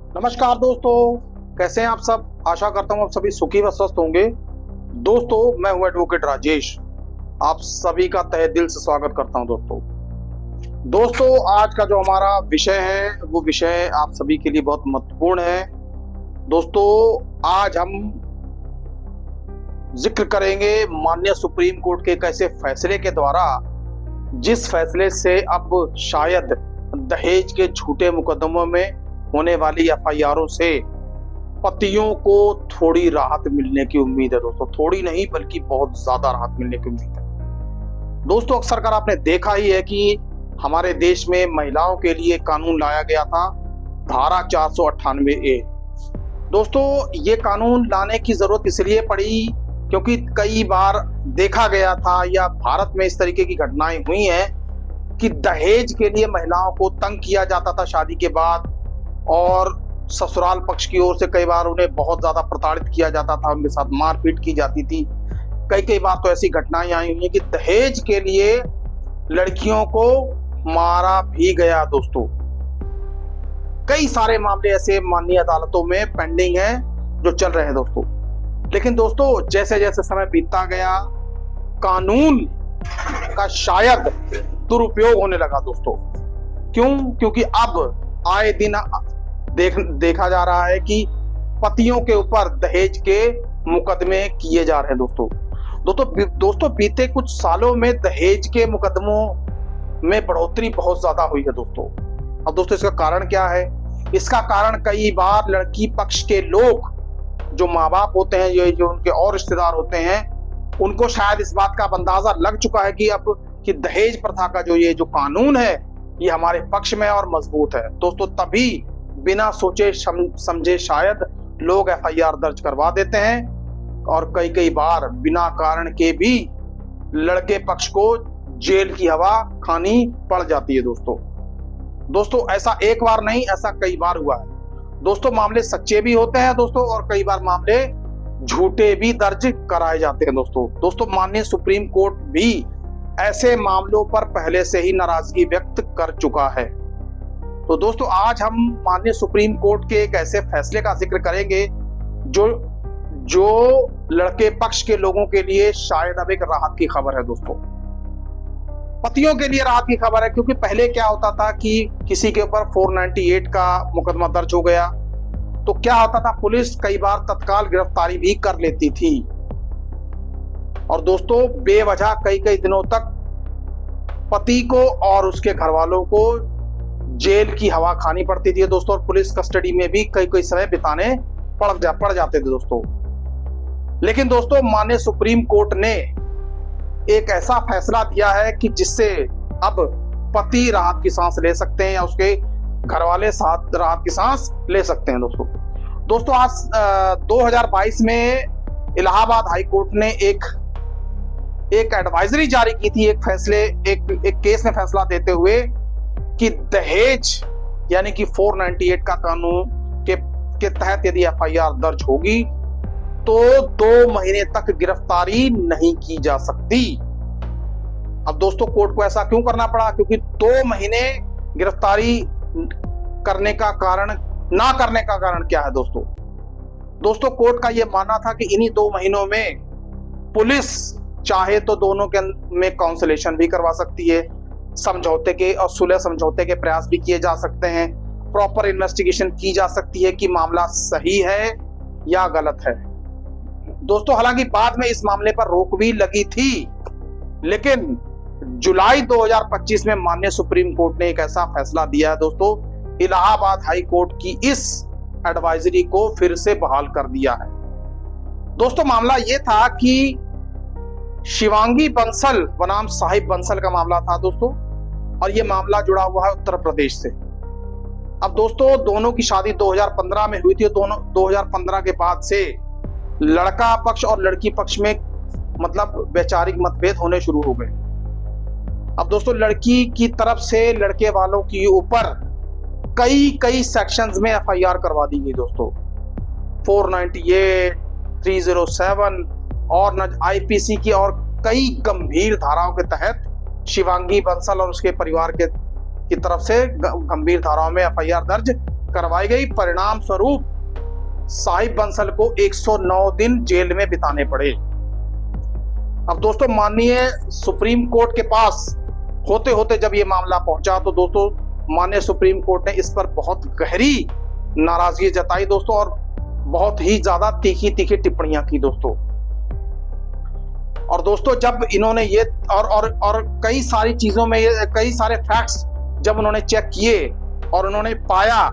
नमस्कार दोस्तों, कैसे हैं आप सब। आशा करता हूं आप सभी सुखी व स्वस्थ होंगे। दोस्तों, मैं हूं एडवोकेट राजेश। आप सभी का तहे दिल से स्वागत करता हूं। दोस्तों, आज का जो हमारा विषय है वो विषय आप सभी के लिए बहुत महत्वपूर्ण है। दोस्तों, आज हम जिक्र करेंगे माननीय सुप्रीम कोर्ट के एक ऐसे फैसले के द्वारा जिस फैसले से अब शायद दहेज के झूठे मुकदमों में होने वाली एफआईआरों से पतियों को थोड़ी राहत मिलने की उम्मीद है। दोस्तों, थोड़ी नहीं बल्कि बहुत ज्यादा राहत मिलने की उम्मीद है। दोस्तों, अक्सर कर आपने देखा ही है कि हमारे देश में महिलाओं के लिए कानून लाया गया था, धारा 498A। दोस्तों, ये कानून लाने की जरूरत इसलिए पड़ी क्योंकि कई बार देखा गया था या भारत में इस तरीके की घटनाएं हुई हैं कि दहेज के लिए महिलाओं को तंग किया जाता था शादी के बाद, और ससुराल पक्ष की ओर से कई बार उन्हें बहुत ज्यादा प्रताड़ित किया जाता था, उनके साथ मारपीट की जाती थी। कई बार तो ऐसी घटनाएं आई हुई हैं कि दहेज के लिए लड़कियों को मारा भी गया। दोस्तों, कई सारे मामले ऐसे माननीय अदालतों में पेंडिंग हैं जो चल रहे हैं। दोस्तों, लेकिन दोस्तों, जैसे जैसे समय बीतता गया कानून का शायद दुरुपयोग होने लगा। दोस्तों, क्योंकि अब आए दिन देखा जा रहा है कि पतियों के ऊपर दहेज के मुकदमे किए जा रहे हैं। दोस्तों, बीते कुछ सालों में दहेज के मुकदमों में बढ़ोतरी बहुत ज्यादा हुई है। अब दोस्तों, इसका कारण क्या है? इसका कारण कई बार लड़की पक्ष के लोग, जो माँ बाप होते हैं, जो उनके और रिश्तेदार होते हैं, उनको शायद इस बात का अंदाजा लग चुका है कि दहेज प्रथा का जो कानून है ये हमारे पक्ष में और मजबूत है। दोस्तों, तभी बिना सोचे समझे शायद लोग एफआईआर दर्ज करवा देते हैं और कई बार बिना कारण के भी लड़के पक्ष को जेल की हवा खानी पड़ जाती है। दोस्तों, ऐसा एक बार नहीं, ऐसा कई बार हुआ है। दोस्तों, मामले सच्चे भी होते हैं दोस्तों, और कई बार मामले झूठे भी दर्ज कराए जाते हैं। दोस्तों, माननीय सुप्रीम कोर्ट भी ऐसे मामलों पर पहले से ही नाराजगी व्यक्त कर चुका है। तो दोस्तों, आज हम माननीय सुप्रीम कोर्ट के एक ऐसे फैसले का जिक्र करेंगे जो लड़के पक्ष के लोगों के लिए शायद अब एक राहत की खबर है। दोस्तों, पतियों के लिए राहत की खबर है, क्योंकि पहले क्या होता था कि किसी के ऊपर 498 का मुकदमा दर्ज हो गया तो क्या होता था, पुलिस कई बार तत्काल गिरफ्तारी भी कर लेती थी, और दोस्तों बेवजह कई दिनों तक पति को और उसके घर वालों को जेल की हवा खानी पड़ती थी। दोस्तों, और पुलिस कस्टडी में भी कई समय बिताने पड़ जाते थे। दोस्तों, लेकिन दोस्तों, माननीय सुप्रीम कोर्ट ने एक ऐसा फैसला दिया है कि जिससे अब पति राहत की सांस ले सकते हैं या उसके घर वाले साथ राहत की सांस ले सकते हैं। दोस्तों, आज 2022 में इलाहाबाद हाई कोर्ट ने एक एडवाइजरी जारी की थी, एक केस में फैसला देते हुए कि दहेज यानी कि 498 का कानून के तहत यदि एफआईआर दर्ज होगी तो 2 महीने तक गिरफ्तारी नहीं की जा सकती। अब दोस्तों, कोर्ट को ऐसा क्यों करना पड़ा? क्योंकि 2 महीने गिरफ्तारी ना करने का कारण क्या है? दोस्तों, कोर्ट का यह मानना था कि इन्हीं 2 महीनों में पुलिस चाहे तो दोनों के में काउंसलेशन भी करवा सकती है, समझौते के और सुलह समझौते के प्रयास भी किए जा सकते हैं, प्रॉपर इन्वेस्टिगेशन की जा सकती है कि मामला सही है या गलत है। दोस्तों, हालांकि बाद में इस मामले पर रोक भी लगी थी, लेकिन जुलाई 2025 में माननीय सुप्रीम कोर्ट ने एक ऐसा फैसला दिया है। दोस्तों, इलाहाबाद हाई कोर्ट की इस एडवाइजरी को फिर से बहाल कर दिया है। दोस्तों, मामला यह था कि शिवांगी बंसल बनाम साहिब बंसल का मामला था। दोस्तों, और यह मामला जुड़ा हुआ है उत्तर प्रदेश से। अब दोस्तों, दोनों की शादी 2015 में हुई थी। दोनों 2015 के बाद से लड़का पक्ष और लड़की पक्ष में मतलब वैचारिक मतभेद होने शुरू हो गए। अब दोस्तों, लड़की की तरफ से लड़के वालों के ऊपर कई सेक्शंस में एफआईआर करवा दी गई। दोस्तों, 498, 307 और आईपीसी की और कई गंभीर धाराओं के तहत शिवांगी बंसल और उसके परिवार की तरफ से गंभीर धाराओं में एफआईआर दर्ज करवाई गई। परिणाम स्वरूप साहिब बंसल को 109 दिन जेल में बिताने पड़े। अब दोस्तों माननीय सुप्रीम कोर्ट के पास होते होते जब ये मामला पहुंचा तो दोस्तों माननीय सुप्रीम कोर्ट ने इस पर बहुत गहरी नाराजगी जताई दोस्तों, और बहुत ही ज्यादा तीखी तीखी टिप्पणियां की दोस्तों। और दोस्तों जब इन्होंने ये और कई सारी चीजों में कई सारे फैक्ट्स जब उन्होंने चेक किए और उन्होंने पाया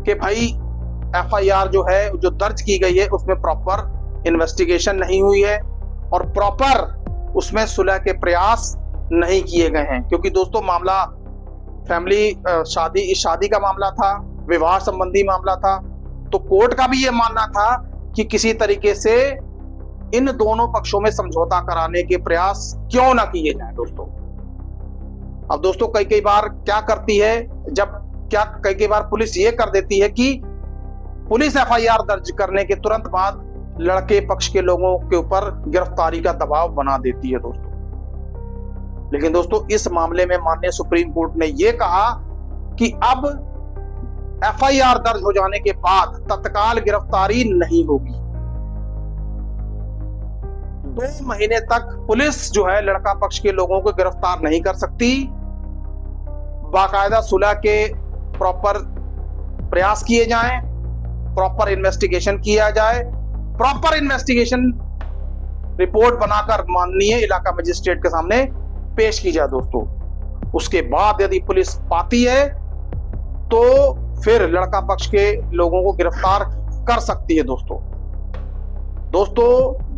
कि भाई एफआईआर जो है जो दर्ज की गई है उसमें प्रॉपर इन्वेस्टिगेशन नहीं हुई है और प्रॉपर उसमें सुलह के प्रयास नहीं किए गए हैं, क्योंकि दोस्तों मामला फैमिली शादी का मामला था, विवाह संबंधी मामला था। तो कोर्ट का भी ये मानना था कि किसी तरीके से इन दोनों पक्षों में समझौता कराने के प्रयास क्यों ना किए जाए दोस्तों। अब दोस्तों कई बार क्या करती है, कई बार पुलिस ये कर देती है कि पुलिस एफआईआर दर्ज करने के तुरंत बाद लड़के पक्ष के लोगों के ऊपर गिरफ्तारी का दबाव बना देती है दोस्तों। लेकिन दोस्तों इस मामले में माननीय सुप्रीम कोर्ट ने यह कहा कि अब एफआईआर दर्ज हो जाने के बाद तत्काल गिरफ्तारी नहीं होगी। 2 महीने तक पुलिस जो है लड़का पक्ष के लोगों को गिरफ्तार नहीं कर सकती। बाकायदा सुलह के प्रॉपर प्रयास किए जाएं, प्रॉपर इन्वेस्टिगेशन किया जाए, प्रॉपर इन्वेस्टिगेशन रिपोर्ट बनाकर माननीय इलाका मजिस्ट्रेट के सामने पेश की जाए दोस्तों। उसके बाद यदि पुलिस पाती है तो फिर लड़का पक्ष के लोगों को गिरफ्तार कर सकती है दोस्तों।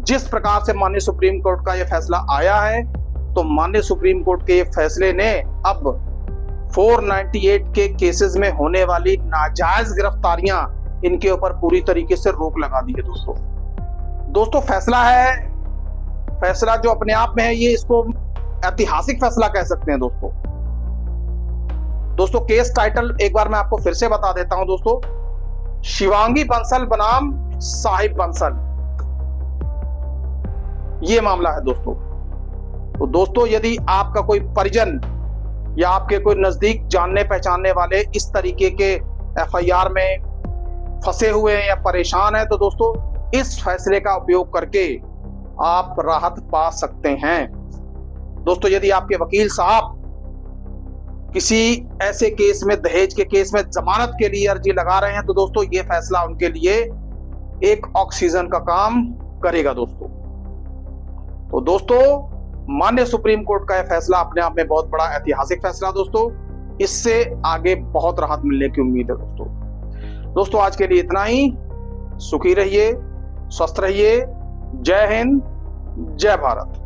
जिस प्रकार से माननीय सुप्रीम कोर्ट का यह फैसला आया है, तो माननीय सुप्रीम कोर्ट के ये फैसले ने अब 498 के केसेस में होने वाली नाजायज गिरफ्तारियां इनके ऊपर पूरी तरीके से रोक लगा दी है दोस्तों। फैसला जो अपने आप में है, ये इसको ऐतिहासिक फैसला कह सकते हैं दोस्तों। केस टाइटल एक बार मैं आपको फिर से बता देता हूं दोस्तों। शिवांगी बंसल बनाम साहिब बंसल, ये मामला है दोस्तों। तो दोस्तों यदि आपका कोई परिजन या आपके कोई नजदीक जानने पहचानने वाले इस तरीके के एफआईआर में फंसे हुए हैं या परेशान हैं, तो दोस्तों इस फैसले का उपयोग करके आप राहत पा सकते हैं दोस्तों। यदि आपके वकील साहब किसी ऐसे केस में, दहेज के केस में जमानत के लिए अर्जी लगा रहे हैं, तो दोस्तों ये फैसला उनके लिए एक ऑक्सीजन का काम करेगा दोस्तों। तो दोस्तों माननीय सुप्रीम कोर्ट का यह फैसला अपने आप में बहुत बड़ा ऐतिहासिक फैसला दोस्तों। इससे आगे बहुत राहत मिलने की उम्मीद है दोस्तों। आज के लिए इतना ही। सुखी रहिए, स्वस्थ रहिए। जय हिंद, जय भारत।